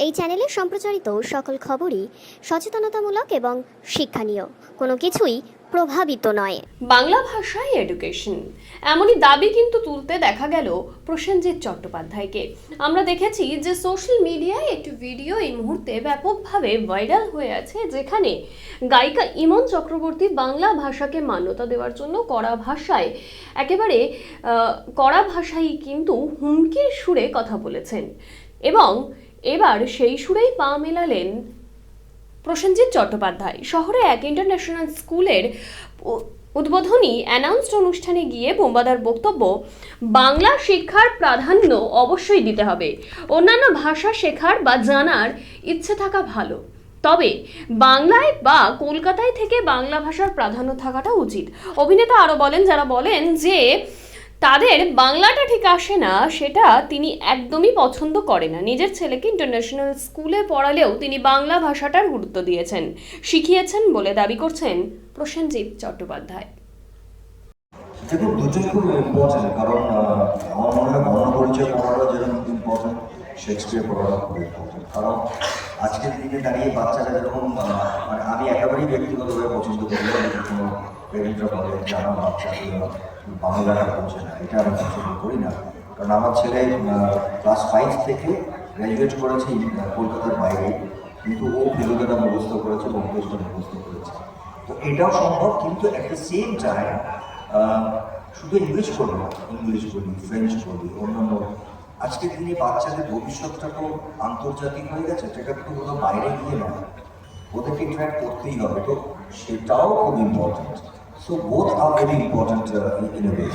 এই চ্যানেলে সম্প্রচারিত সকল খবরই সচেতনতামূলক এবং শিক্ষণীয়, কোনো কিছুই প্রভাবিত নয়। বাংলা ভাষায় এডুকেশন, এমনই দাবি কিন্তু তুলতে দেখা গেল প্রসেনজিৎ চট্টোপাধ্যায়কে। আমরা দেখেছি যে সোশ্যাল মিডিয়ায় একটি ভিডিও এই মুহূর্তে ব্যাপকভাবে ভাইরাল হয়ে আছে, যেখানে গায়িকা ইমন চক্রবর্তী বাংলা ভাষাকে মান্যতা দেওয়ার জন্য একেবারে কড়া ভাষায় কিন্তু হুমকির সুরে কথা বলেছেন, এবং এবার সেই সুরেই পা মেলালেন প্রসেনজিৎ চট্টোপাধ্যায়। শহরে এক ইন্টারন্যাশনাল স্কুলের উদ্বোধনী অ্যানাউন্সড অনুষ্ঠানে গিয়ে বোমবাদার বক্তব্য, বাংলা শিক্ষার প্রাধান্য অবশ্যই দিতে হবে। অন্যান্য ভাষা শেখার বা জানার ইচ্ছে থাকা ভালো, তবে বাংলায় বা কলকাতায় থেকে বাংলা ভাষার প্রাধান্য থাকাটা উচিত। অভিনেতা আরও বলেন, যারা বলেন যে তাদের বাংলাটা ঠিক আসে না, সেটা তিনি একদমই পছন্দ করে না। নিজের ছেলেকে ইন্টারন্যাশনাল স্কুলে পড়ালেও তিনি বাংলা ভাষাটার গুরুত্ব দিয়েছেন, শিখিয়েছেন বলে দাবি করছেন প্রসেনজিৎ চট্টোপাধ্যায়। দেখুন, দুটোই খুব ইম্পর্টেন্ট, কারণ আমার মনে হয় বর্ণ পরিচয় পড়াটা যেরকম ইম্পর্টেন্ট, শেক্সপিয়ার পড়াটা খুব ইম্পর্টেন্ট। কারণ আজকের দিনে দাঁড়িয়ে বাচ্চারা যেরকম, মানে আমি একেবারেই ব্যক্তিগতভাবে পছন্দ করি না যে কোনো প্যারেন্টরা বলে যে আমার বাচ্চাগুলো বাংলাটা পড়ছে না, এটা আমি পছন্দ করি না। কারণ আমার ছেলে ক্লাস 5 থেকে গ্র্যাজুয়েট করেছে কলকাতার বাইরে, কিন্তু ও ফেলুদাটা মুখস্থ করেছে, বঙ্গদেশটা মুখস্থ করেছে। তো এটাও সম্ভব, কিন্তু অ্যাট দ্য সেম টাইম শুধু ইংলিশ বলি না, ইংলিশ বলি, ফ্রেঞ্চ বলি, অন্যান্য। আজকের দিনে বাচ্চাদের ভবিষ্যৎটা তো আন্তর্জাতিক হয়ে গেছে, সেটা তো কোনো বাইরে গিয়ে না, ওদেরকে ইন্টারাক্ট করতেই হবে, তো সেটাও খুব important. So both are very important in a way.